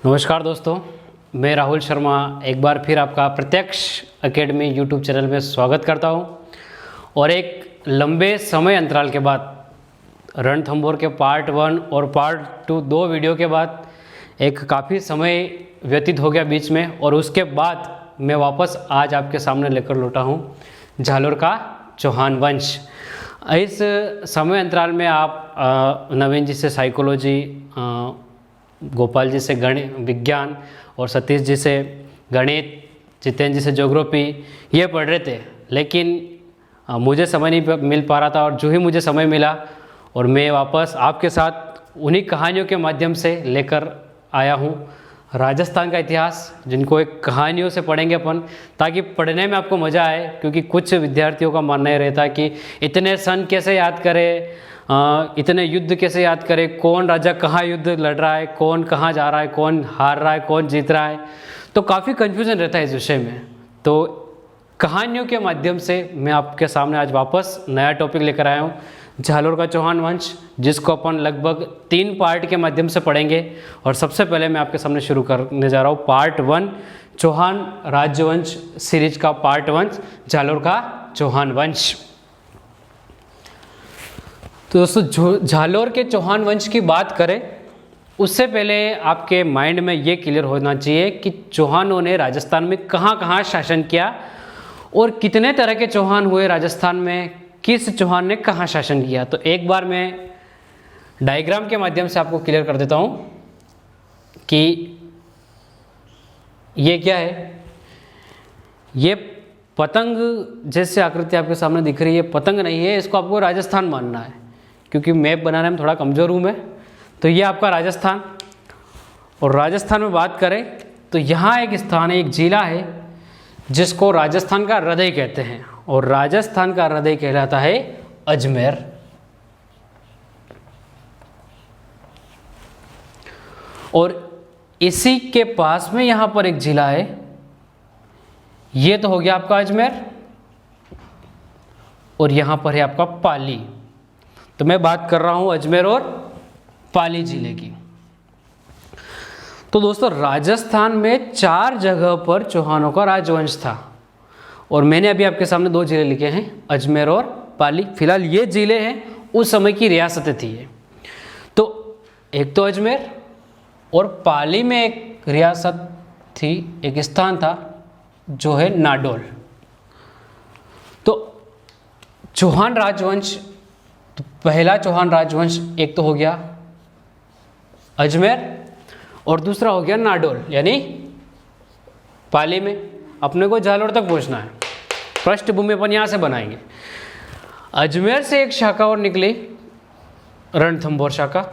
नमस्कार दोस्तों, मैं राहुल शर्मा एक बार फिर आपका प्रत्यक्ष एकेडमी यूट्यूब चैनल में स्वागत करता हूं। और एक लंबे समय अंतराल के बाद रणथंभौर के पार्ट 1 और पार्ट 2 दो वीडियो के बाद एक काफ़ी समय व्यतीत हो गया बीच में, और उसके बाद मैं वापस आज आपके सामने लेकर लौटा हूं जालोर का चौहान वंश। इस समय अंतराल में आप नवीन जी से साइकोलॉजी, गोपाल जी से गणित विज्ञान और सतीश जी से गणित, जितेंद्र जी से ज्योग्राफी ये पढ़ रहे थे, लेकिन मुझे समय नहीं मिल पा रहा था। और जो ही मुझे समय मिला और मैं वापस आपके साथ उन्हीं कहानियों के माध्यम से लेकर आया हूँ राजस्थान का इतिहास, जिनको एक कहानियों से पढ़ेंगे अपन, ताकि पढ़ने में आपको मज़ा आए। क्योंकि कुछ विद्यार्थियों का मानना ये रहता है कि इतने सन कैसे याद करें, इतने युद्ध कैसे याद करें, कौन राजा कहाँ युद्ध लड़ रहा है, कौन कहाँ जा रहा है, कौन हार रहा है, कौन जीत रहा है, तो काफ़ी कन्फ्यूज़न रहता है इस विषय में। तो कहानियों के माध्यम से मैं आपके सामने आज वापस नया टॉपिक लेकर आया हूँ, जालोर का चौहान वंश, जिसको अपन लगभग 3 पार्ट के माध्यम से पढ़ेंगे। और सबसे पहले मैं आपके सामने शुरू करने जा रहा हूँ पार्ट 1 चौहान राज्यवंश सीरीज का पार्ट 1 जालोर का चौहान वंश। तो दोस्तों, जालोर के चौहान वंश की बात करें उससे पहले आपके माइंड में ये क्लियर होना चाहिए कि चौहानों ने राजस्थान में कहाँ कहाँ शासन किया और कितने तरह के चौहान हुए राजस्थान में, किस चौहान ने कहाँ शासन किया। तो एक बार मैं डायग्राम के माध्यम से आपको क्लियर कर देता हूँ कि ये क्या है। ये पतंग जैसे आकृति आपके सामने दिख रही है, पतंग नहीं है, इसको आपको राजस्थान मानना है, क्योंकि मैप बनाने में थोड़ा कमज़ोर हूँ मैं। तो ये आपका राजस्थान, और राजस्थान में बात करें तो यहाँ एक स्थान है, एक जिला है जिसको राजस्थान का हृदय कहते हैं, और राजस्थान का हृदय कहलाता है अजमेर। और इसी के पास में यहाँ पर एक जिला है, ये तो हो गया आपका अजमेर, और यहाँ पर है आपका पाली। तो मैं बात कर रहा हूँ अजमेर और पाली जिले की। तो दोस्तों, राजस्थान में 4 जगह पर चौहानों का राजवंश था, और मैंने अभी आपके सामने 2 जिले लिखे हैं, अजमेर और पाली। फिलहाल ये जिले हैं, उस समय की रियासतें थी ये। तो एक तो अजमेर, और पाली में एक रियासत थी, एक स्थान था जो है नाडोल। तो चौहान राजवंश, तो पहला चौहान राजवंश एक तो हो गया अजमेर, और दूसरा हो गया नाडोल, यानी पाली में। अपने को जालोर तक पहुंचना है, पृष्ठभूमि अपन यहाँ से बनाएंगे। अजमेर से एक शाखा और निकली, रणथंभौर शाखा।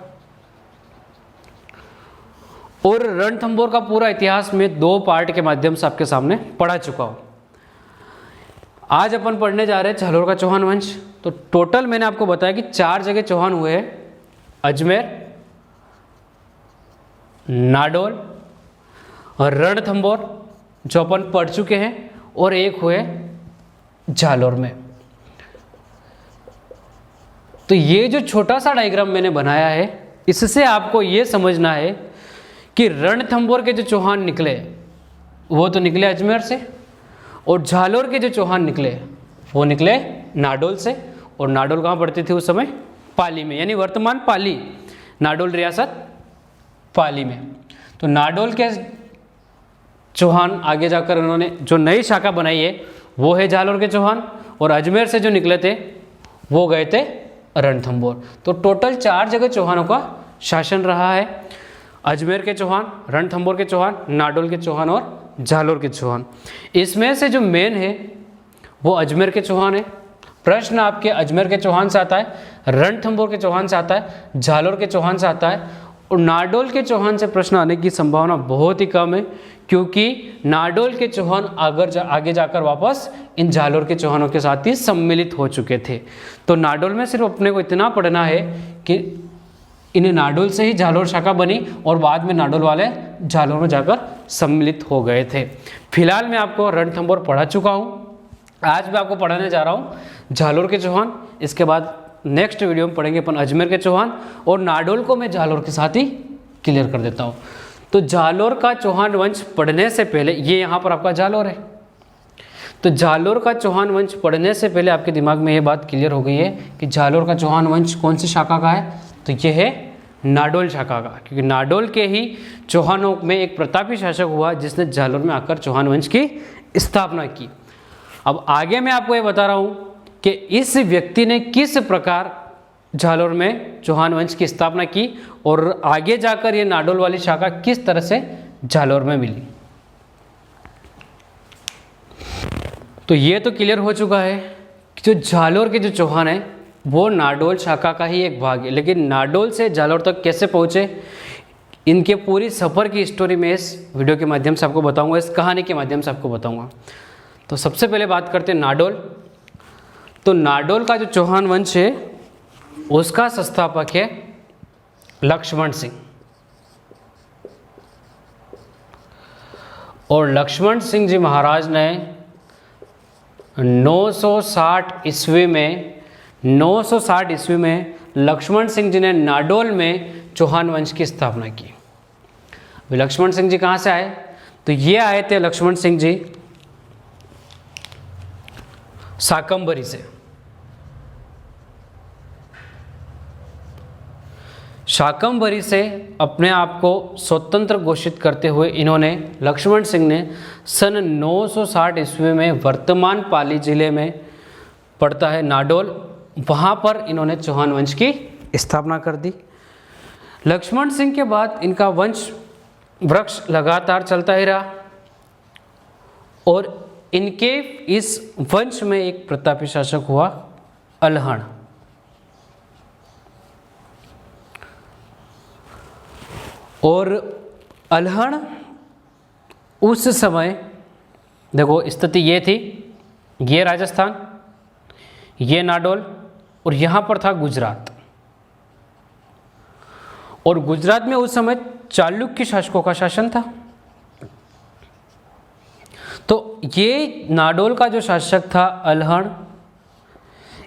और रणथंभौर का पूरा इतिहास में 2 पार्ट के माध्यम से आपके सामने पढ़ा चुका हूँ। आज अपन पढ़ने जा रहे हैं जालोर का चौहान वंश। तो टोटल मैंने आपको बताया कि 4 जगह चौहान हुए हैं, अजमेर, नाडोल और रणथंभौर जो अपन पढ़ चुके हैं, और एक हुए जालोर में। तो ये जो छोटा सा डायग्राम मैंने बनाया है, इससे आपको ये समझना है कि रणथंभौर के जो चौहान निकले वो तो निकले अजमेर से, और जालोर के जो चौहान निकले वो निकले नाडोल से। और नाडोल कहाँ पड़ती थी उस समय? पाली में, यानी वर्तमान पाली, नाडोल रियासत पाली में। तो नाडोल के चौहान आगे जाकर उन्होंने जो नई शाखा बनाई है वो है जालोर के चौहान, और अजमेर से जो निकले थे वो गए थे रणथंभौर। तो टोटल 4 जगह चौहानों का शासन रहा है, अजमेर के चौहान, रणथंभौर के चौहान, नाडोल के चौहान और जालोर के चौहान। इसमें से जो मेन है वो अजमेर के चौहान है। प्रश्न आपके अजमेर के चौहान से आता है, रणथंभौर के चौहान से आता है, जालोर के चौहान से आता है, और नाडोल के चौहान से प्रश्न आने की संभावना बहुत ही कम है, क्योंकि नाडोल के चौहान आगे जाकर वापस इन जालोर के चौहानों के साथ ही सम्मिलित हो चुके थे। तो नाडोल में सिर्फ अपने को इतना पढ़ना है कि इन्हें नाडोल से ही जालोर शाखा बनी, और बाद में नाडोल वाले जालोर में जाकर सम्मिलित हो गए थे। फिलहाल मैं आपको रणथंभौर पढ़ा चुका हूँ, आज मैं आपको पढ़ाने जा रहा हूँ जालोर के चौहान। इसके बाद नेक्स्ट वीडियो में पढ़ेंगे अपन अजमेर के चौहान, और नाडोल को मैं जालोर के साथ ही क्लियर कर देता हूँ। तो जालोर का चौहान वंश पढ़ने से पहले, ये यहाँ पर आपका जालोर है, तो जालोर का चौहान वंश पढ़ने से पहले आपके दिमाग में ये बात क्लियर हो गई है कि जालोर का चौहान वंश कौन सी शाखा का है, तो ये है नाडोल शाखा का, क्योंकि नाडोल के ही चौहानों में एक प्रतापी शासक हुआ जिसने जालोर में आकर चौहान वंश की स्थापना की। अब आगे मैं आपको ये बता रहा हूँ कि इस व्यक्ति ने किस प्रकार जालोर में चौहान वंश की स्थापना की और आगे जाकर ये नाडोल वाली शाखा किस तरह से जालोर में मिली। तो ये तो क्लियर हो चुका है कि जो जालोर के जो चौहान है वो नाडोल शाखा का ही एक भाग है, लेकिन नाडोल से जालोर तक कैसे पहुँचे, इनके पूरी सफ़र की स्टोरी में इस वीडियो के माध्यम से आपको बताऊंगा, इस कहानी के माध्यम से आपको बताऊंगा। तो सबसे पहले बात करते हैं नाडोल। तो नाडोल का जो चौहान वंश है उसका संस्थापक है लक्ष्मण सिंह, और लक्ष्मण सिंह जी महाराज ने 960 ईस्वी में लक्ष्मण सिंह जी ने नाडोल में चौहान वंश की स्थापना की। अभी लक्ष्मण सिंह जी कहाँ से आए, तो ये आए थे लक्ष्मण सिंह जी शाकंभरी से। शाकंभरी से अपने आप को स्वतंत्र घोषित करते हुए इन्होंने, लक्ष्मण सिंह ने सन 960 ईस्वी में वर्तमान पाली जिले में पड़ता है नाडोल, वहाँ पर इन्होंने चौहान वंश की स्थापना कर दी। लक्ष्मण सिंह के बाद इनका वंश वृक्ष लगातार चलता ही रहा और इनके इस वंश में एक प्रतापी शासक हुआ अल्हण। और अल्हण उस समय, देखो स्थिति ये थी, ये राजस्थान, ये नाडोल और यहाँ पर था गुजरात। और गुजरात में उस समय चालुक्य शासकों का शासन था। तो ये नाडोल का जो शासक था अल्हण,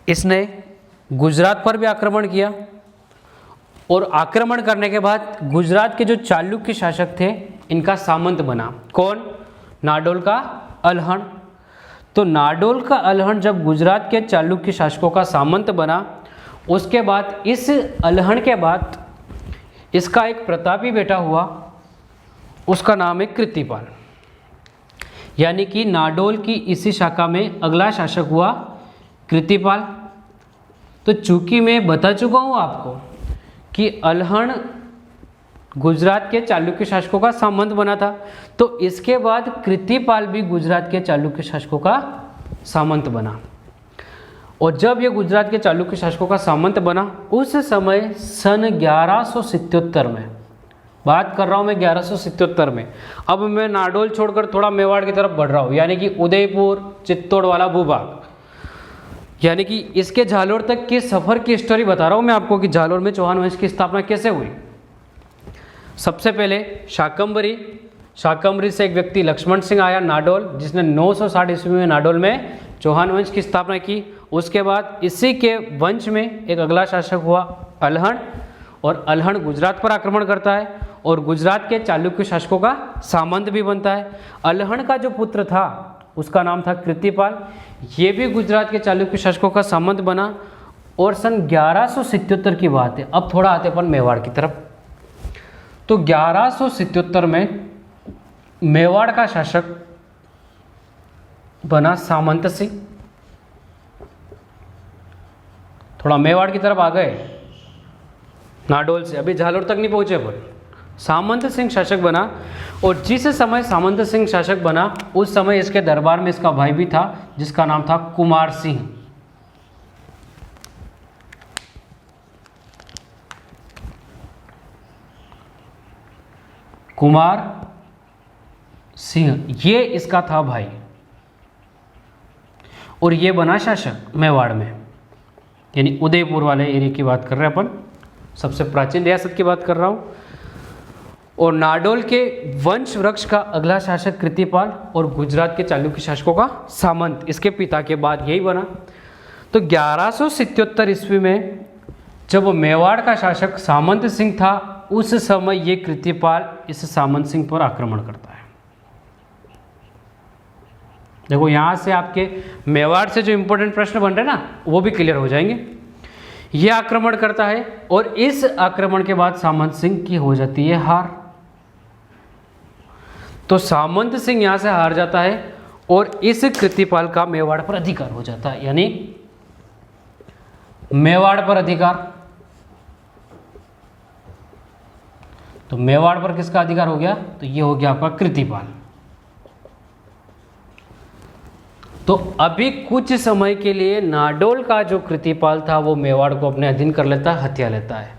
इसने गुजरात पर भी आक्रमण किया और आक्रमण करने के बाद गुजरात के जो चालुक्य शासक थे इनका सामंत बना। कौन? नाडोल का अल्हण। तो नाडोल का अल्हण जब गुजरात के चालुक्य शासकों का सामंत बना, उसके बाद इस अल्हण के बाद इसका एक प्रतापी बेटा हुआ, उसका नाम है कृतिपाल। यानी कि नाडोल की इसी शाखा में अगला शासक हुआ कृतिपाल। तो चूंकि मैं बता चुका हूँ आपको कि अल्हण गुजरात के चालुक्य शासकों का सामंत बना था, तो इसके बाद कृतिपाल भी गुजरात के चालुक्य शासकों का सामंत बना। और जब ये गुजरात के चालुक्य शासकों का सामंत बना, उस समय सन 1177 में, बात कर रहा हूँ मैं 1177 में। अब मैं नाडोल छोड़कर थोड़ा मेवाड़ की तरफ बढ़ रहा हूँ, यानी कि उदयपुर चित्तौड़ वाला भूभाग, यानी कि इसके जालोर तक की सफ़र की स्टोरी बता रहा हूँ मैं आपको कि जालोर में चौहान वंश की स्थापना कैसे हुई। सबसे पहले शाकंभरी से एक व्यक्ति लक्ष्मण सिंह आया नाडोल, जिसने 960 ईस्वी में नाडोल में चौहान वंश की स्थापना की। उसके बाद इसी के वंश में एक अगला शासक हुआ अल्हण, और अल्हण गुजरात पर आक्रमण करता है और गुजरात के चालुक्य शासकों का सामंत भी बनता है। अल्हण का जो पुत्र था उसका नाम था कृतिपाल, ये भी गुजरात के चालुक्य शासकों का सामंत बना। और सन 1177 की बात है, अब थोड़ा आते अपन मेवाड़ की तरफ। तो 1177 में मेवाड़ का शासक बना सामंत सिंह। थोड़ा मेवाड़ की तरफ आ गए नाडोल से, अभी जालोर तक नहीं पहुंचे पर सामंत सिंह शासक बना। और जिस समय सामंत सिंह शासक बना, उस समय इसके दरबार में इसका भाई भी था जिसका नाम था कुमार सिंह। कुमार सिंह ये इसका था भाई, और ये बना शासक मेवाड़ में, यानी उदयपुर वाले एरिया की बात कर रहे हैं अपन, सबसे प्राचीन रियासत की बात कर रहा हूँ। और नाडोल के वंश वृक्ष का अगला शासक कृतिपाल और गुजरात के चालुक्य शासकों का सामंत इसके पिता के बाद यही बना। तो 1177 ईस्वी में जब मेवाड़ का शासक सामंत सिंह था उस समय ये कृतिपाल इस सामंत सिंह पर आक्रमण करता है। देखो यहाँ से आपके मेवाड़ से जो इंपॉर्टेंट प्रश्न बन रहे हैं ना वो भी क्लियर हो जाएंगे। ये आक्रमण करता है और इस आक्रमण के बाद सामंत सिंह की हो जाती है हार। तो सामंत सिंह यहाँ से हार जाता है और इस कृतिपाल का मेवाड़ पर अधिकार हो जाता है, यानी मेवाड़ पर अधिकार। तो मेवाड़ पर किसका अधिकार हो गया? तो ये हो गया आपका कृतिपाल। तो अभी कुछ समय के लिए नाडोल का जो कृतिपाल था वो मेवाड़ को अपने अधीन कर लेता है, हत्या लेता है,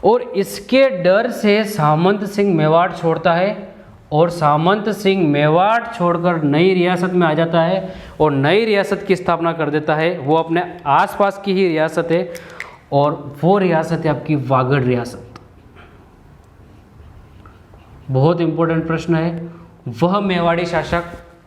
और इसके डर से सामंत सिंह मेवाड़ छोड़ता है और सामंत सिंह मेवाड़ छोड़कर नई रियासत में आ जाता है और नई रियासत की स्थापना कर देता है। वो अपने आसपास की ही रियासत है और वो रियासत है आपकी वागड़ रियासत। बहुत इंपॉर्टेंट प्रश्न है, वह मेवाड़ी शासक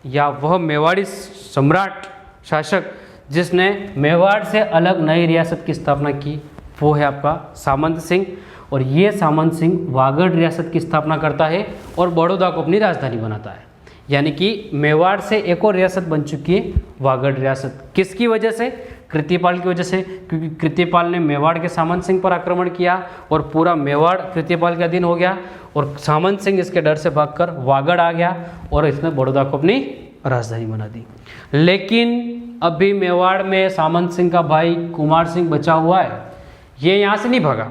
या वह मेवाड़ी सम्राट शासक जिसने मेवाड़ से अलग नई रियासत की स्थापना की वो है आपका सामंत सिंह। और ये सामंत सिंह वागड़ रियासत की स्थापना करता है और बड़ौदा को अपनी राजधानी बनाता है, यानी कि मेवाड़ से एक और रियासत बन चुकी है वागड़ रियासत। किसकी वजह से? कृतिपाल की वजह से, क्योंकि कृतिपाल ने मेवाड़ के सामंत सिंह पर आक्रमण किया और पूरा मेवाड़ कृतिपाल के अधीन हो गया और सामंत सिंह इसके डर से भागकर वागड़ आ गया और इसने बड़ौदा को अपनी राजधानी बना दी। लेकिन अभी मेवाड़ में सामंत सिंह का भाई कुमार सिंह बचा हुआ है, ये यहाँ से नहीं भागा,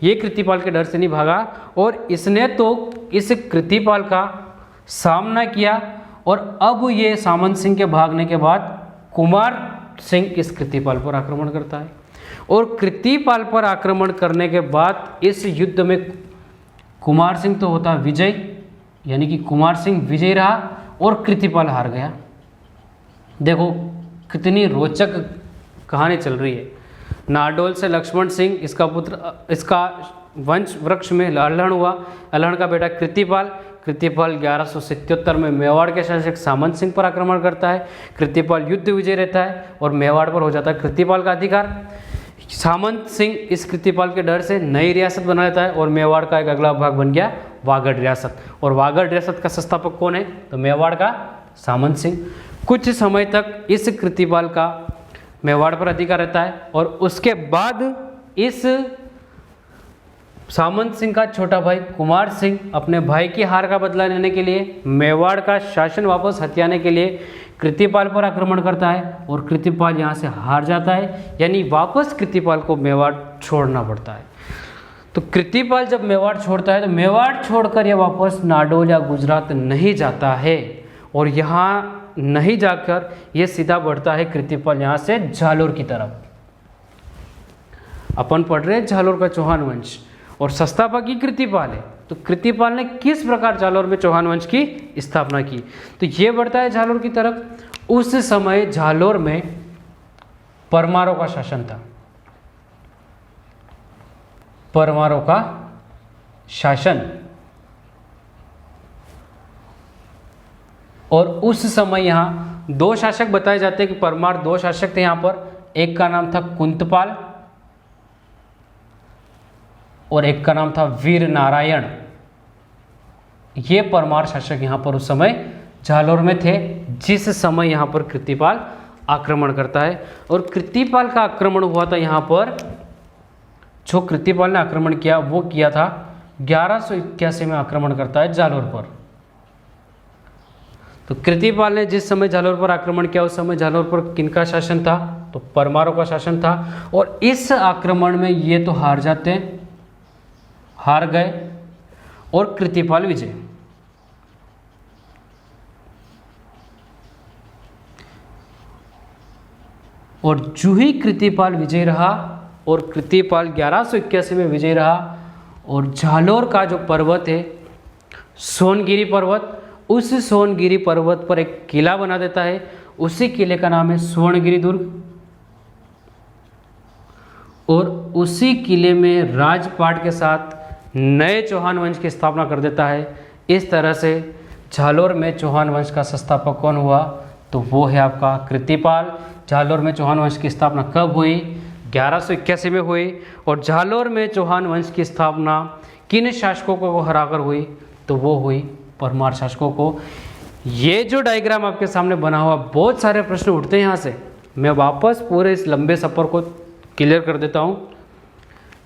ये कृतिपाल के डर से नहीं भागा और इसने तो इस कृतिपाल का सामना किया और अब ये सामंत सिंह के भागने के बाद कुमार सिंह इस कृतिपाल पर आक्रमण करता है और कृतिपाल पर आक्रमण करने के बाद इस युद्ध में कुमार सिंह तो होता विजय, यानी कि कुमार सिंह विजय रहा और कृतिपाल हार गया। देखो कितनी रोचक कहानी चल रही है। नाडोल से लक्ष्मण सिंह, इसका पुत्र, इसका वंश वृक्ष में अल्हड़ हुआ, अल्हड़ का बेटा कृतिपाल। कृतिपाल 1177 में मेवाड़ के शासक सामंत सिंह पर आक्रमण करता है। कृतिपाल युद्ध विजय रहता है और मेवाड़ पर हो जाता है कृतिपाल का अधिकार। सामंत सिंह इस कृतिपाल के डर से नई रियासत बना लेता है और मेवाड़ का एक अगला भाग बन गया वागड़ रियासत। और वागड़ रियासत का संस्थापक कौन है? तो मेवाड़ का सामंत सिंह। कुछ समय तक इस कृतिपाल का मेवाड़ पर अधिकार रहता है और उसके बाद इस सामंत सिंह का छोटा भाई कुमार सिंह अपने भाई की हार का बदला लेने के लिए, मेवाड़ का शासन वापस हथियाने के लिए कृतिपाल पर आक्रमण करता है और कृतिपाल यहाँ से हार जाता है, यानी वापस कृतिपाल को मेवाड़ छोड़ना पड़ता है। तो कृतिपाल जब मेवाड़ छोड़ता है तो मेवाड़ छोड़कर यह वापस नाडोल या गुजरात नहीं जाता है और यहाँ नहीं जाकर यह सीधा बढ़ता है कृतिपाल यहाँ से झालोर की तरफ। अपन पढ़ रहे हैं झालोर का चौहान वंश और संस्थापक ही कृतिपाल है। तो कृतिपाल ने किस प्रकार झालोर में चौहान वंश की स्थापना की? तो ये बढ़ता है झालोर की तरफ। उस समय झालोर में परमारों का शासन था, परमारों का शासन। और उस समय यहाँ दो शासक बताए जाते हैं कि परमार दो शासक थे यहाँ पर। एक का नाम था कुंतपाल और एक का नाम था वीर नारायण। ये परमार शासक यहाँ पर उस समय झालोर में थे जिस समय यहाँ पर कृतिपाल आक्रमण करता है। और कृतिपाल का आक्रमण हुआ था यहाँ पर, जो कृतिपाल ने आक्रमण किया वो किया था 1181 में आक्रमण करता है झालोर पर। तो कृतिपाल ने जिस समय झालोर पर आक्रमण किया उस समय झालोर पर किनका शासन था? तो परमारों का शासन था। और इस आक्रमण में ये तो हार जाते हैं, हार गए और कृतिपाल विजय। और जो ही कृतिपाल विजय रहा और कृतिपाल 1181 में विजय रहा और झालोर का जो पर्वत है सोनगिरी पर्वत, उस सोनगिरी पर्वत पर एक किला बना देता है। उसी किले का नाम है स्वर्णगिरी दुर्ग और उसी किले में राजपाट के साथ नए चौहान वंश की स्थापना कर देता है। इस तरह से झालोर में चौहान वंश का संस्थापक कौन हुआ? तो वो है आपका कृतिपाल। झालोर में चौहान वंश की स्थापना कब हुई? 1181 में हुई और झालोर में चौहान वंश की स्थापना किन शासकों को हराकर हुई, तो वो हुई परमार शासकों को। ये जो डायग्राम आपके सामने बना हुआ, बहुत सारे प्रश्न उठते हैं यहाँ से। मैं वापस पूरे इस लंबे सफ़र को क्लियर कर देता हूँ।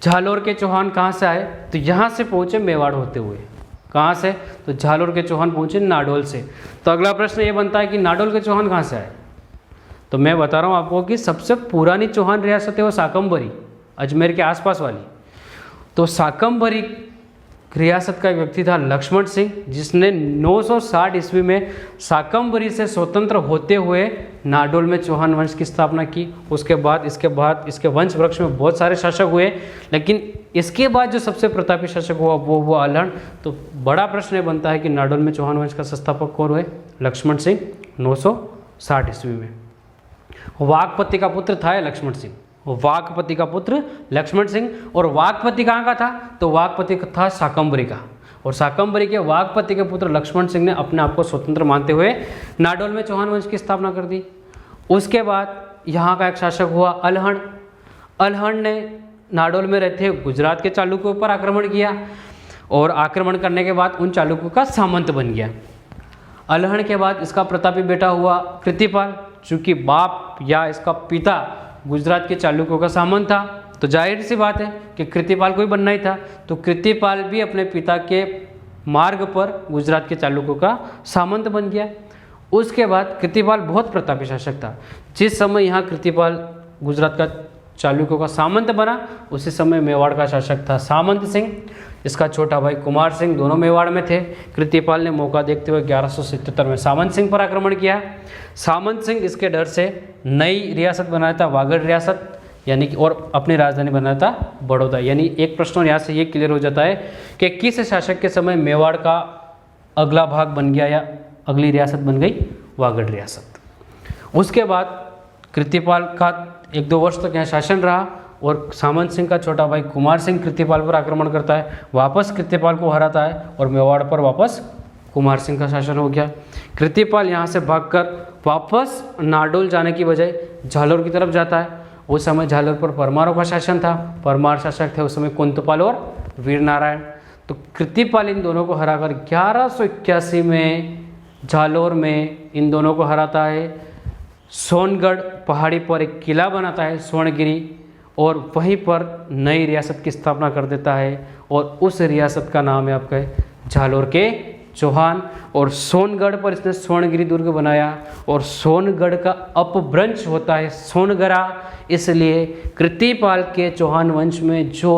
झालोर के चौहान कहाँ से आए, तो यहाँ से पहुँचे मेवाड़ होते हुए। कहाँ से, तो झालोर के चौहान पहुँचे नाडोल से। तो अगला प्रश्न ये बनता है कि नाडोल के चौहान कहाँ से आए। तो मैं बता रहा हूँ आपको कि सबसे पुरानी चौहान रियासत है वो साकम्बरी, अजमेर के आसपास वाली। तो साकम्बरी रियासत का एक व्यक्ति था लक्ष्मण सिंह, जिसने 960 ईस्वी में साकम्बरी से स्वतंत्र होते हुए नाडोल में चौहान वंश की स्थापना की। उसके बाद इसके वंश वृक्ष में बहुत सारे शासक हुए, लेकिन इसके बाद जो सबसे प्रतापी शासक हुआ वो हुआ अल्हड़। तो बड़ा प्रश्न ये बनता है कि नाडोल में चौहान वंश का संस्थापक कौन हुए, लक्ष्मण सिंह, 960 ईस्वी में। वाघपति का पुत्र था लक्ष्मण सिंह, वाघपति का पुत्र लक्ष्मण सिंह। और वाघपति कहाँ का था, तो वाघपति था साकम्बरी का। और साकम्बरी के वाघपति के पुत्र लक्ष्मण सिंह ने अपने आप को स्वतंत्र मानते हुए नाडोल में चौहान वंश की स्थापना कर दी। उसके बाद यहाँ का एक शासक हुआ अल्हड़। अल्हड़ ने नाडोल में रहते गुजरात के चालुक्यों पर आक्रमण किया, और आक्रमण करने के बाद उन चालुक्यों का सामंत बन गया। अल्हड़ के बाद इसका प्रतापी बेटा हुआ कृतिपाल। चूँकि बाप या इसका पिता गुजरात के चालुक्यों का सामंत था, तो जाहिर सी बात है कि कृतिपाल को ही बनना ही था। तो कृतिपाल भी अपने पिता के मार्ग पर गुजरात के चालुक्यों का सामंत बन गया। उसके बाद कृतिपाल बहुत प्रतापी शासक था। जिस समय यहाँ कृतिपाल गुजरात का चालुक्यों का सामंत बना, उसी समय मेवाड़ का शासक था सामंत सिंह। इसका छोटा भाई कुमार सिंह, दोनों मेवाड़ में थे। कृतिपाल ने मौका देखते हुए 1177 में सामंत सिंह पर आक्रमण किया। सामंत सिंह इसके डर से नई रियासत बनाया था, वागड़ रियासत, यानी कि, और अपनी राजधानी बनाया था बड़ौदा। यानी एक प्रश्न और यहाँ से ये क्लियर हो जाता है कि किस शासक के समय मेवाड़ का अगला भाग बन गया या अगली रियासत बन गई वागड़ रियासत। उसके बाद कृतिपाल का 1-2 वर्ष तक यहाँ शासन रहा, और सामंत सिंह का छोटा भाई कुमार सिंह कृतिपाल पर आक्रमण करता है, वापस कृतिपाल को हराता है, और मेवाड़ पर वापस कुमार सिंह का शासन हो गया। कृतिपाल यहाँ से भागकर वापस नाडोल जाने की बजाय झालोर की तरफ जाता है। उस समय झालोर पर परमारों का शासन था। परमार शासक थे उस समय कुंतपाल और वीर नारायण। तो कृतिपाल इन दोनों को हराकर 1181 में झालोर में इन दोनों को हराता है। सोनगढ़ पहाड़ी पर एक किला बनाता है स्वर्णगिरी, और वहीं पर नई रियासत की स्थापना कर देता है, और उस रियासत का नाम है आपका झालोर के चौहान। और सोनगढ़ पर इसने स्वर्णगिरी दुर्ग बनाया, और सोनगढ़ का अपभ्रंश होता है सोनगरा, इसलिए कृतिपाल के चौहान वंश में जो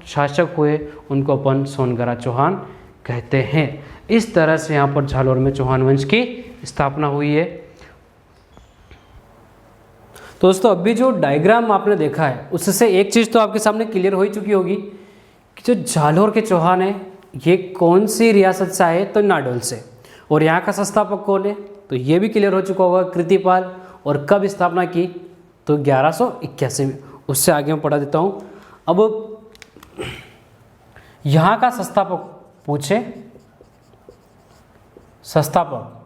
शासक हुए उनको अपन सोनगरा चौहान कहते हैं। इस तरह से यहाँ पर झालोर में चौहान वंश की स्थापना हुई है। तो दोस्तों अभी जो डायग्राम आपने देखा है उससे एक चीज़ तो आपके सामने क्लियर हो ही चुकी होगी कि जो झालोर के चौहान है ये कौन सी रियासत से आए, तो नाडोल से। और यहाँ का संस्थापक कौन है, तो ये भी क्लियर हो चुका होगा कृतिपाल। और कब स्थापना की, तो 1181 में। उससे आगे मैं पढ़ा देता हूँ। अब यहाँ का संस्थापक पूछे, संस्थापक,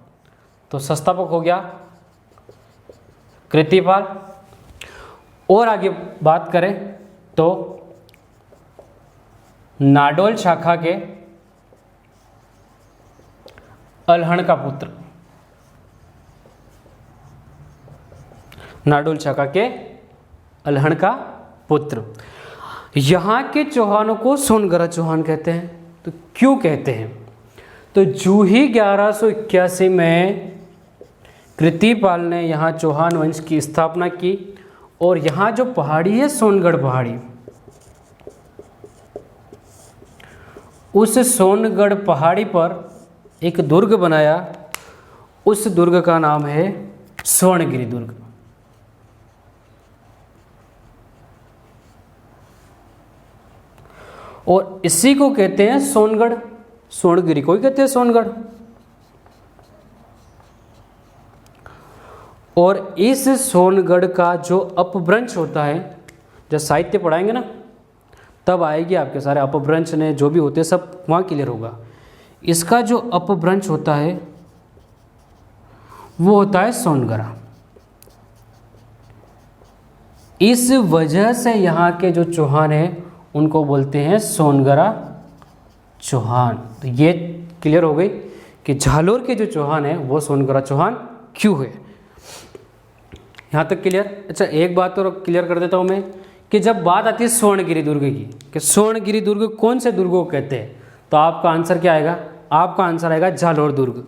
तो संस्थापक हो गया कृतिपाल। और आगे बात करें तो नाडोल शाखा के अल्हड़ का पुत्र, नाडोल शाखा के अल्हड़ का पुत्र। यहाँ के चौहानों को सोनगरा चौहान कहते हैं। तो क्यों कहते हैं, तो जूही 1181 में कृतिपाल ने यहाँ चौहान वंश की स्थापना की, और यहाँ जो पहाड़ी है सोनगढ़ पहाड़ी, उस सोनगढ़ पहाड़ी पर एक दुर्ग बनाया। उस दुर्ग का नाम है स्वर्णगिरी दुर्ग। और इसी को कहते हैं सोनगढ़, स्वर्णगिरी को ही कहते हैं सोनगढ़। और इस सोनगढ़ का जो अपभ्रंश होता है, जब साहित्य पढ़ाएंगे ना तब आएगी आपके सारे अपभ्रंश ने जो भी होते हैं सब वहाँ क्लियर होगा। इसका जो अपभ्रंश होता है वो होता है सोनगरा। इस वजह से यहाँ के जो चौहान हैं उनको बोलते हैं सोनगरा चौहान। तो ये क्लियर हो गई कि झालोर के जो चौहान है वो सोनगरा चौहान क्यों है। यहाँ तक क्लियर। अच्छा, एक बात और क्लियर कर देता हूँ मैं कि जब बात आती है स्वर्णगिरी दुर्ग की, कि स्वर्णगिरी दुर्ग कौन से दुर्ग को कहते हैं, तो आपका आंसर क्या आएगा? आपका आंसर आएगा झालोर दुर्ग।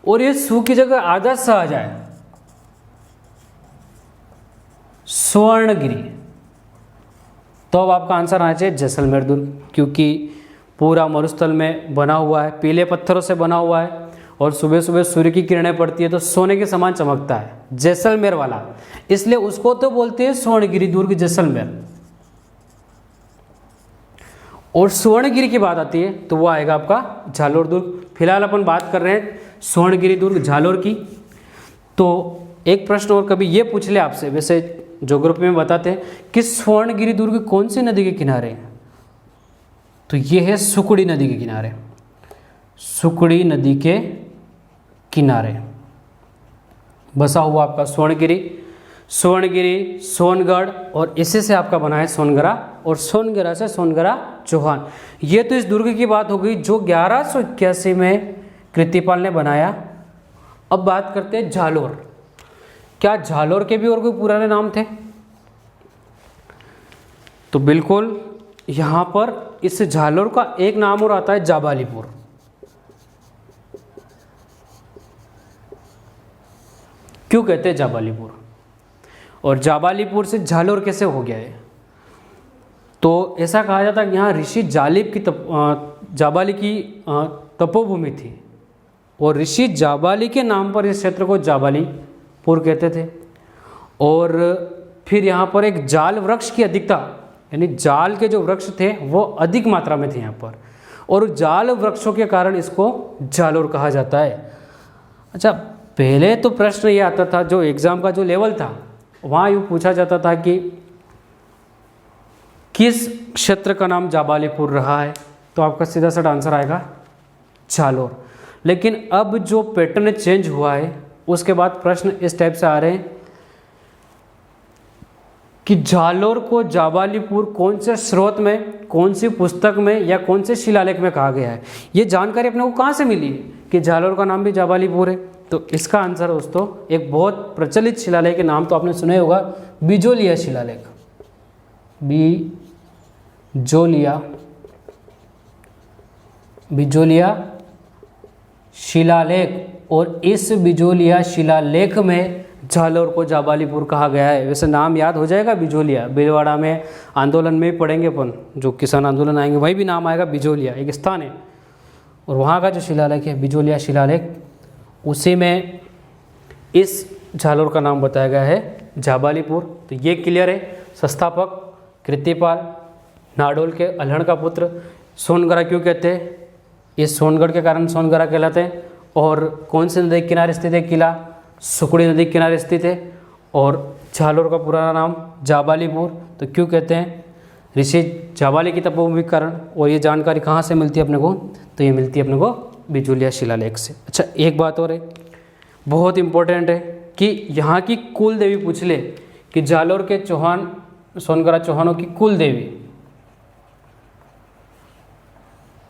और ये सु की जगह आधा स आ जाए, स्वर्णगिरी, तो अब आपका आंसर आना चाहिए जैसलमेर दुर्ग, क्योंकि पूरा मरुस्थल में बना हुआ है, पीले पत्थरों से बना हुआ है और सुबह सुबह सूर्य की किरणें पड़ती है तो सोने के समान चमकता है, जैसलमेर वाला, इसलिए उसको तो बोलते हैं स्वर्णगिरी दुर्ग जैसलमेर। और स्वर्णगिरी की बात आती है तो वो आएगा आपका झालोर दुर्ग। फिलहाल अपन बात कर रहे हैं स्वर्णगिरी दुर्ग झालोर की। तो एक प्रश्न और कभी ये पूछ ले आपसे, वैसे ज्योग्राफी में बताते हैं कि स्वर्णगिरी दुर्ग कौन सी नदी के किनारे है, तो ये है सुकड़ी नदी के किनारे, सुकड़ी नदी के किनारे बसा हुआ आपका स्वर्णगिरी। स्वर्णगिरी, सोनगढ़ और इसी से आपका बना है सोनगरा, और सोनगरा से सोनगरा चौहान। ये तो इस दुर्ग की बात हो गई जो 1181 में कृतिपाल ने बनाया। अब बात करते हैं झालोर। क्या झालोर के भी और कोई पुराने नाम थे? तो बिल्कुल, यहाँ पर इस झालोर का एक नाम और आता है जाबालीपुर। क्यों कहते हैं जाबालीपुर, और जाबालीपुर से झालोर कैसे हो गया है? तो ऐसा कहा जाता है कि यहाँ ऋषि जालिब की जाबाली की तपोभूमि थी, और ऋषि जाबाली के नाम पर इस क्षेत्र को जाबालीपुर कहते थे। और फिर यहाँ पर एक जाल वृक्ष की अधिकता, यानी जाल के जो वृक्ष थे वो अधिक मात्रा में थे यहाँ पर, और जाल वृक्षों के कारण इसको झालोर कहा जाता है। अच्छा, पहले तो प्रश्न ये आता था, जो एग्ज़ाम का जो लेवल था वहाँ यूँ पूछा जाता था कि किस क्षेत्र का नाम जाबालीपुर रहा है, तो आपका सीधा साधा आंसर आएगा झालोर। लेकिन अब जो पैटर्न चेंज हुआ है उसके बाद प्रश्न इस टाइप से आ रहे हैं कि झालोर को जाबालीपुर कौन से स्रोत में, कौन सी पुस्तक में या कौन से शिलालेख में कहा गया है। ये जानकारी अपने को कहाँ से मिली कि झालोर का नाम भी जाबालीपुर है? तो इसका आंसर दोस्तों एक बहुत प्रचलित शिलालेख के नाम तो आपने सुना होगा, बिजोलिया शिलालेख। बिजोलिया शिलालेख, और इस बिजोलिया शिलालेख में झालोर को जाबालीपुर कहा गया है। वैसे नाम याद हो जाएगा बिजोलिया, भीलवाड़ा में आंदोलन में पढ़ेंगे अपन, जो किसान आंदोलन आएंगे वहीं भी नाम आएगा बिजोलिया, एक स्थान है। और वहाँ का जो शिलालेख है बिजोलिया शिलालेख, उसी में इस झालोर का नाम बताया गया है जाबालीपुर। तो ये क्लियर है। संस्थापक कृतिपाल, नाडोल के अल्हड़ का पुत्र। सोनगरा क्यों कहते हैं? इस सोनगढ़ के कारण सोनगरा कहलाते हैं। और कौन से नदी के किनारे स्थित है किला? सुकड़ी नदी के किनारे स्थित है। और झालोर का पुराना नाम जाबालीपुर। तो क्यों कहते हैं? ऋषि जाबाली की तपोभूमि के कारण। और ये जानकारी कहाँ से मिलती है अपने को? तो ये मिलती है अपने को बिजोलिया शिलालेख से। अच्छा, एक बात और है, बहुत इंपॉर्टेंट है कि यहाँ की कुल देवी पूछ ले कि झालोर के चौहान, सोनगरा चौहानों की कुल देवी,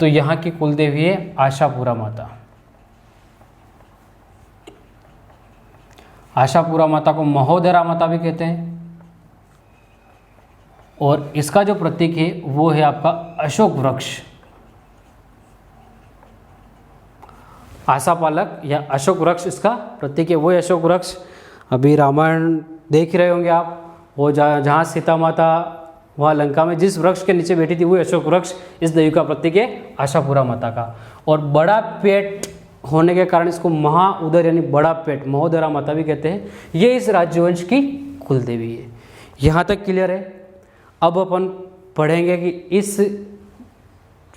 तो यहाँ की कुल देवी है आशापुरा माता। आशापुरा माता को महोदरा माता भी कहते हैं। और इसका जो प्रतीक है वो है आपका अशोक वृक्ष। आशापालक या अशोक वृक्ष इसका प्रतीक है, वो है अशोक वृक्ष। अभी रामायण देख ही रहे होंगे आप, वो जहाँ सीता माता वहाँ लंका में जिस वृक्ष के नीचे बैठी थी वो अशोक वृक्ष इस देवी का प्रतीक है, आशापुरा माता का। और बड़ा पेट होने के कारण इसको महा उदर यानी बड़ा पेट महोदरा माता भी कहते हैं। ये इस राज्यवंश की कुल देवी है। यहाँ तक क्लियर है। अब अपन पढ़ेंगे कि इस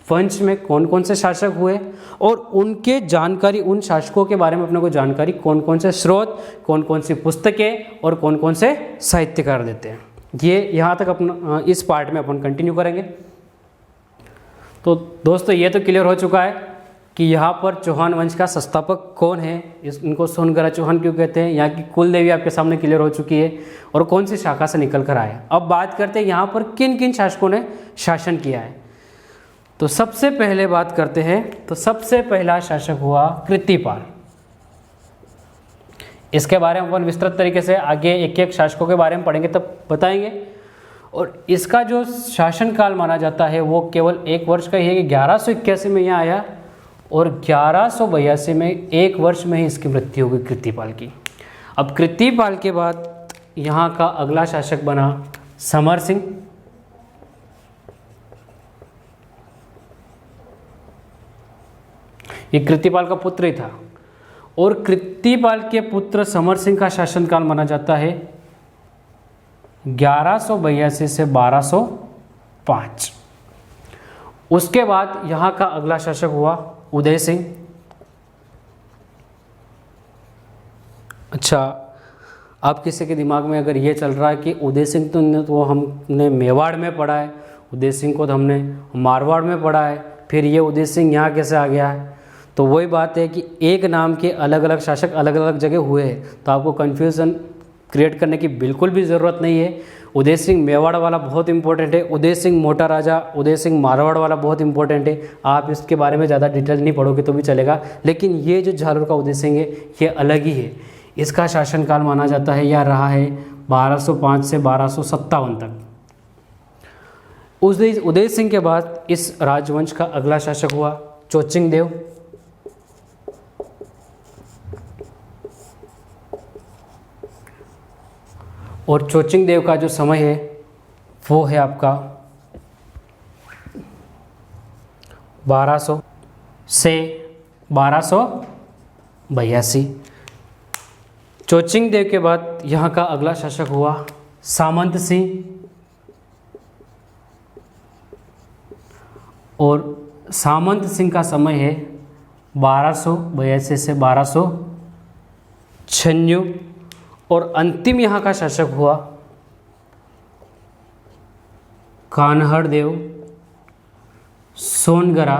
वंश में कौन कौन से शासक हुए और उनके जानकारी, उन शासकों के बारे में अपने को जानकारी कौन कौन से स्रोत, कौन कौन सी पुस्तकें और कौन कौन से साहित्यकार देते हैं। ये यहाँ तक अपना इस पार्ट में अपन कंटिन्यू करेंगे। तो दोस्तों ये तो क्लियर हो चुका है कि यहाँ पर चौहान वंश का संस्थापक कौन है, इनको सोनगरा चौहान क्यों कहते हैं, यहाँ की कुल देवी आपके सामने क्लियर हो चुकी है और कौन सी शाखा से निकल कर आए। अब बात करते हैं यहाँ पर किन किन शासकों ने शासन किया है। तो सबसे पहले बात करते हैं, तो सबसे पहला शासक हुआ कृत्तिपाल। इसके बारे में अपन विस्तृत तरीके से आगे एक एक शासकों के बारे में पढ़ेंगे तब बताएंगे। और इसका जो शासनकाल माना जाता है वो केवल 1 वर्ष का ही है कि 1181 में यहाँ आया और 1182 में 1 वर्ष में ही इसकी मृत्यु हो गई कृत्तिपाल की। अब कृत्तिपाल के बाद यहाँ का अगला शासक बना समर सिंह। ये कृत्तिपाल का पुत्र ही था और कृत्तिपाल के पुत्र समर सिंह का शासनकाल माना जाता है 1182 से 1205। उसके बाद यहाँ का अगला शासक हुआ उदय सिंह। अच्छा, आप किसी के दिमाग में अगर ये चल रहा है कि उदय सिंह तो हमने मेवाड़ में पढ़ा है, उदय सिंह को तो हमने मारवाड़ में पढ़ा है, फिर ये उदय सिंह यहाँ कैसे आ गया है? तो वही बात है कि एक नाम के अलग अलग शासक अलग अलग जगह हुए हैं, तो आपको कन्फ्यूज़न क्रिएट करने की बिल्कुल भी ज़रूरत नहीं है। उदय सिंह मेवाड़ वाला बहुत इंपॉर्टेंट है, उदय सिंह मोटा राजा, उदय सिंह मारवाड़ वाला बहुत इंपॉर्टेंट है। आप इसके बारे में ज़्यादा डिटेल नहीं पढ़ोगे तो भी चलेगा, लेकिन ये जो झालोर का उदय सिंह है ये अलग ही है। इसका शासनकाल माना जाता है या रहा है 1205 से 1257 तक। उदय सिंह के बाद इस राजवंश का अगला शासक हुआ चोचिंग देव। और चोचिंग देव का जो समय है वो है आपका 1200 से 1282। चोचिंग देव के बाद यहाँ का अगला शासक हुआ सामंत सिंह। और सामंत सिंह का समय है 1282 से 1296। और अंतिम यहाँ का शासक हुआ कान्हड़ देव सोनगरा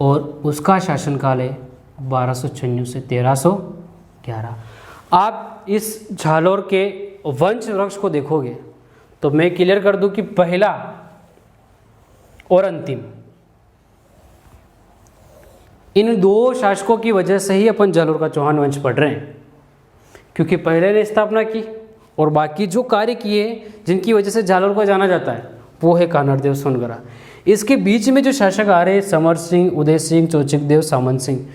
और उसका शासनकाल है 1296 से 1311। आप इस झालोर के वंश वृक्ष को देखोगे तो मैं क्लियर कर दूं कि पहला और अंतिम इन 2 शासकों की वजह से ही अपन झालोर का चौहान वंश पढ़ रहे हैं, क्योंकि पहले ने स्थापना की और बाकी जो कार्य किए जिनकी वजह से झालोर को जाना जाता है वो है कान्हड़ देव सोनगरा। इसके बीच में जो शासक आ रहे हैं समर सिंह, उदय सिंह, चोचिंग देव, सामंत सिंह,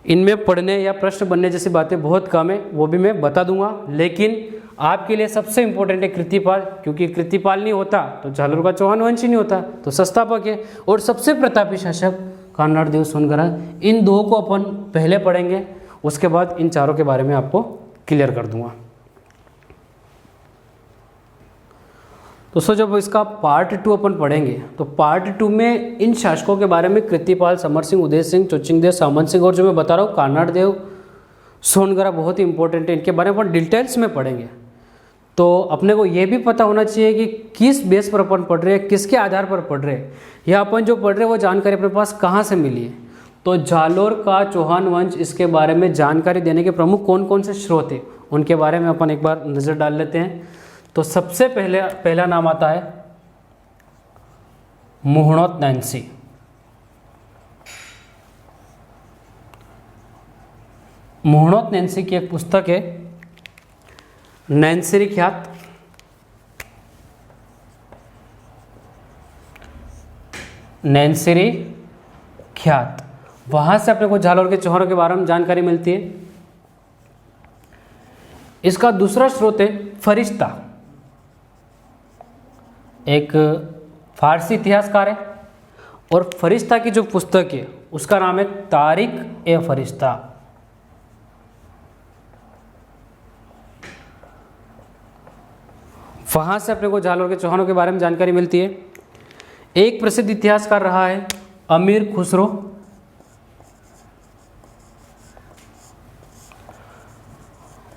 इनमें पढ़ने या प्रश्न बनने जैसी बातें बहुत कम है, वो भी मैं बता दूंगा। लेकिन आपके लिए सबसे इंपॉर्टेंट है कृत्तिपाल, क्योंकि कृत्तिपाल नहीं होता तो झालोर का चौहान वंश ही नहीं होता, तो संस्थापक है। और सबसे प्रतापी शासक कान्हड़ देव सोनगरा। इन 2 को अपन पहले पढ़ेंगे, उसके बाद इन चारों के बारे में आपको क्लियर कर दूंगा। दोस्तों जब इसका पार्ट 2 अपन पढ़ेंगे तो पार्ट 2 में इन शासकों के बारे में कृत्तिपाल, समर सिंह, उदय सिंह, चोचिंग देव, सामंत सिंह और जो मैं बता रहा हूँ कान्हड़ देव सोनगरा बहुत ही इंपॉर्टेंट है, इनके बारे में अपन डिटेल्स में पढ़ेंगे। तो अपने को ये भी पता होना चाहिए कि किस बेस पर अपन पढ़ रहे हैं, किसके आधार पर पढ़ रहे हैं, या अपन जो पढ़ रहे हैं वो जानकारी अपने पास कहाँ से मिली है। तो झालोर का चौहान वंश, इसके बारे में जानकारी देने के प्रमुख कौन कौन से स्रोत हैं उनके बारे में अपन एक बार नज़र डाल लेते हैं। तो सबसे पहला नाम आता है मुहणोत नैन्सी। मुहणोत नैन्सी की एक पुस्तक है नैन्सरी ख्यात। नैन्सरी ख्यात, वहां से अपने को झालोर के चौहानों के बारे में जानकारी मिलती है। इसका दूसरा स्रोत है फरिश्ता, एक फारसी इतिहासकार है, और फरिश्ता की जो पुस्तक है उसका नाम है तारिक ए फरिश्ता। वहां से अपने को झालोर के चौहानों के बारे में जानकारी मिलती है। एक प्रसिद्ध इतिहासकार रहा है अमीर खुसरो,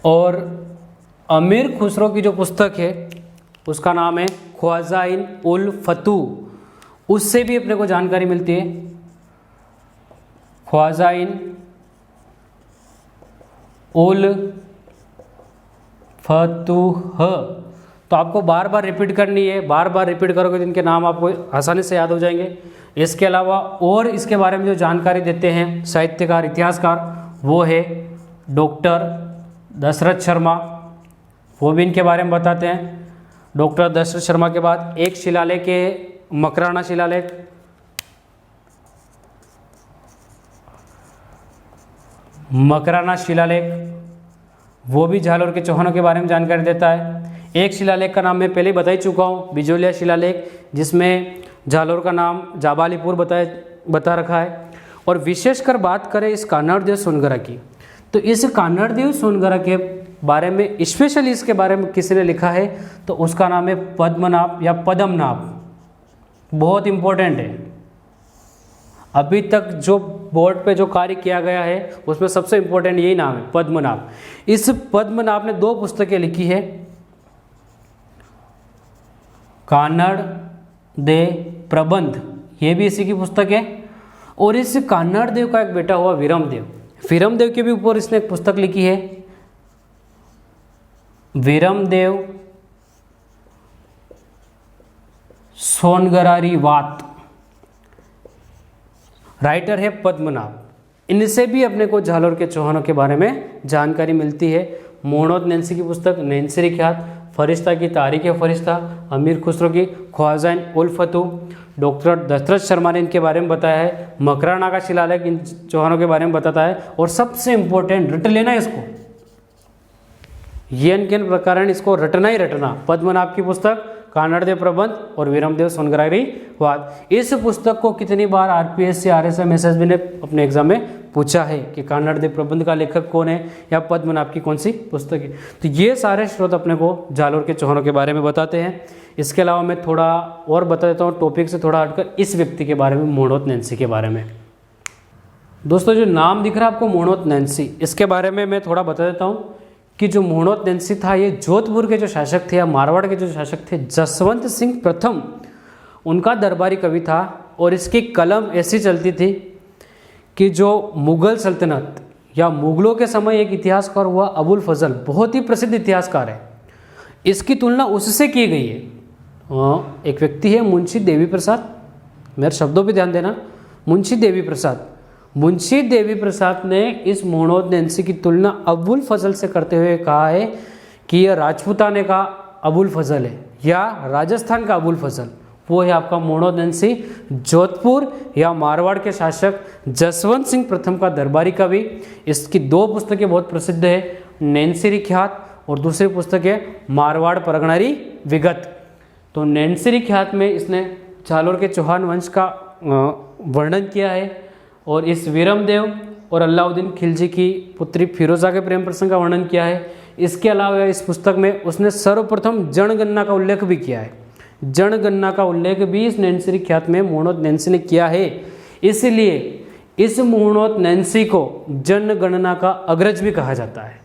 और अमीर खुसरो की जो पुस्तक है उसका नाम है ख्वाजा-इन उल फतू, उससे भी अपने को जानकारी मिलती है। ख्वाजा-इन उल फतूह, तो आपको बार बार रिपीट करनी है, बार बार रिपीट करोगे तो इनके नाम आपको आसानी से याद हो जाएंगे। इसके अलावा और इसके बारे में जो जानकारी देते हैं साहित्यकार, इतिहासकार, वो है डॉक्टर दशरथ शर्मा, वो भी इनके बारे में बताते हैं। डॉक्टर दशरथ शर्मा के बाद एक शिलालेख है मकराना शिलालेख, मकराना शिलालेख, वो भी जालोर के चौहानों के बारे में जानकारी देता है। एक शिलालेख का नाम मैं पहले बता ही चुका हूँ, बिजोलिया शिलालेख, जिसमें जालोर का नाम जाबालीपुर बता रखा है। और विशेषकर बात करें इस कान्हड़देव सोनगरा की, तो इस कान्हड़देव सोनगरा के बारे में स्पेशली इसके बारे में किसी ने लिखा है तो उसका नाम है पद्मनाभ या पद्मनाभ, बहुत इंपॉर्टेंट है। अभी तक जो बोर्ड पे जो कार्य किया गया है उसमें सबसे इंपॉर्टेंट यही नाम है, पद्मनाभ। इस पद्मनाभ ने 2 पुस्तकें लिखी है, कान्हड़देव प्रबंध, ये भी इसी की पुस्तक है। और इस कान्हड़देव का एक बेटा हुआ वीरमदेव, वीरमदेव के भी ऊपर इसने एक पुस्तक लिखी है, वीरमदेव सोनगरारी वात, राइटर है पद्मनाभ। इनसे भी अपने को जालोर के चौहानों के बारे में जानकारी मिलती है। मोहम्मद नैन्सी की पुस्तक नैन्सी ख्यात, फरिश्ता की तारीख फरिश्ता, अमीर खुसरो की ख्वाजाइन उल फतू, डॉक्टर दशरथ शर्मा ने इनके बारे में बताया है। मकराना का शिलालेख इन चौहानों के बारे में बताता है। और सबसे इंपॉर्टेंट रट लेना इसको, ये इनके प्रकरण इसको रटना ही रटना, पद्मनाभ की पुस्तक, कान्हड़देव प्रबंध और वीरमदेव सोनगरारी वाद। इस पुस्तक को कितनी बार आरपीएससी आरएसएम एसएसबी ने अपने एग्जाम में पूछा है कि कान्हड़देव प्रबंध का लेखक कौन है या पद्मनाभ की कौन सी पुस्तक है। तो ये सारे स्रोत अपने को जालोर के चौहानों के बारे में बताते हैं। इसके अलावा मैं थोड़ा और बता देता हूँ टॉपिक से थोड़ा हटकर इस व्यक्ति के बारे में, मोहम्मद नैन्सी के बारे में। दोस्तों जो नाम दिख रहा है आपको मोहम्मद नैन्सी, इसके बारे में मैं थोड़ा बता देता हूँ कि जो मोहम्मद नैन्सी था ये जोधपुर के जो शासक थे या मारवाड़ के जो शासक थे जसवंत सिंह प्रथम, उनका दरबारी कवि था। और इसकी कलम ऐसी चलती थी कि जो मुग़ल सल्तनत या मुग़लों के समय एक इतिहासकार हुआ अबुल फजल, बहुत ही प्रसिद्ध इतिहासकार है, इसकी तुलना उससे की गई है। एक व्यक्ति है मुंशी देवी प्रसाद, मेरे शब्दों पे ध्यान देना, मुंशी देवी प्रसाद। मुंशी देवी प्रसाद ने इस मोहम्मद नैन्सी की तुलना अबुल फजल से करते हुए कहा है कि यह राजपूताने का अबुल फजल है या राजस्थान का अबुल फजल। वो है आपका मोहम्मद नैन्सी, जोधपुर या मारवाड़ के शासक जसवंत सिंह प्रथम का दरबारी कवि। इसकी 2 पुस्तकें बहुत प्रसिद्ध है, नैन्सी ख्यात और दूसरी पुस्तक है मारवाड़ परगणारी विगत। तो नैन्सी ख्यात में इसने जालोर के चौहान वंश का वर्णन किया है और इस वीरमदेव और अलाउद्दीन खिलजी की पुत्री फिरोजा के प्रेम प्रसंग का वर्णन किया है। इसके अलावा इस पुस्तक में उसने सर्वप्रथम जनगणना का उल्लेख भी किया है। जनगणना का उल्लेख भी इस नैन्सी ख्यात में मोहम्मद नैन्सी ने किया है, इसलिए इस मोहम्मद नैन्सी को जनगणना का अग्रज भी कहा जाता है।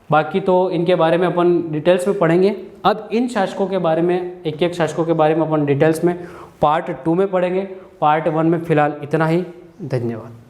बाकी तो इनके बारे में अपन डिटेल्स में पढ़ेंगे। अब इन शासकों के बारे में, एक एक शासकों के बारे में अपन डिटेल्स में पार्ट 2 में पढ़ेंगे। पार्ट 1 में फिलहाल इतना ही। धन्यवाद।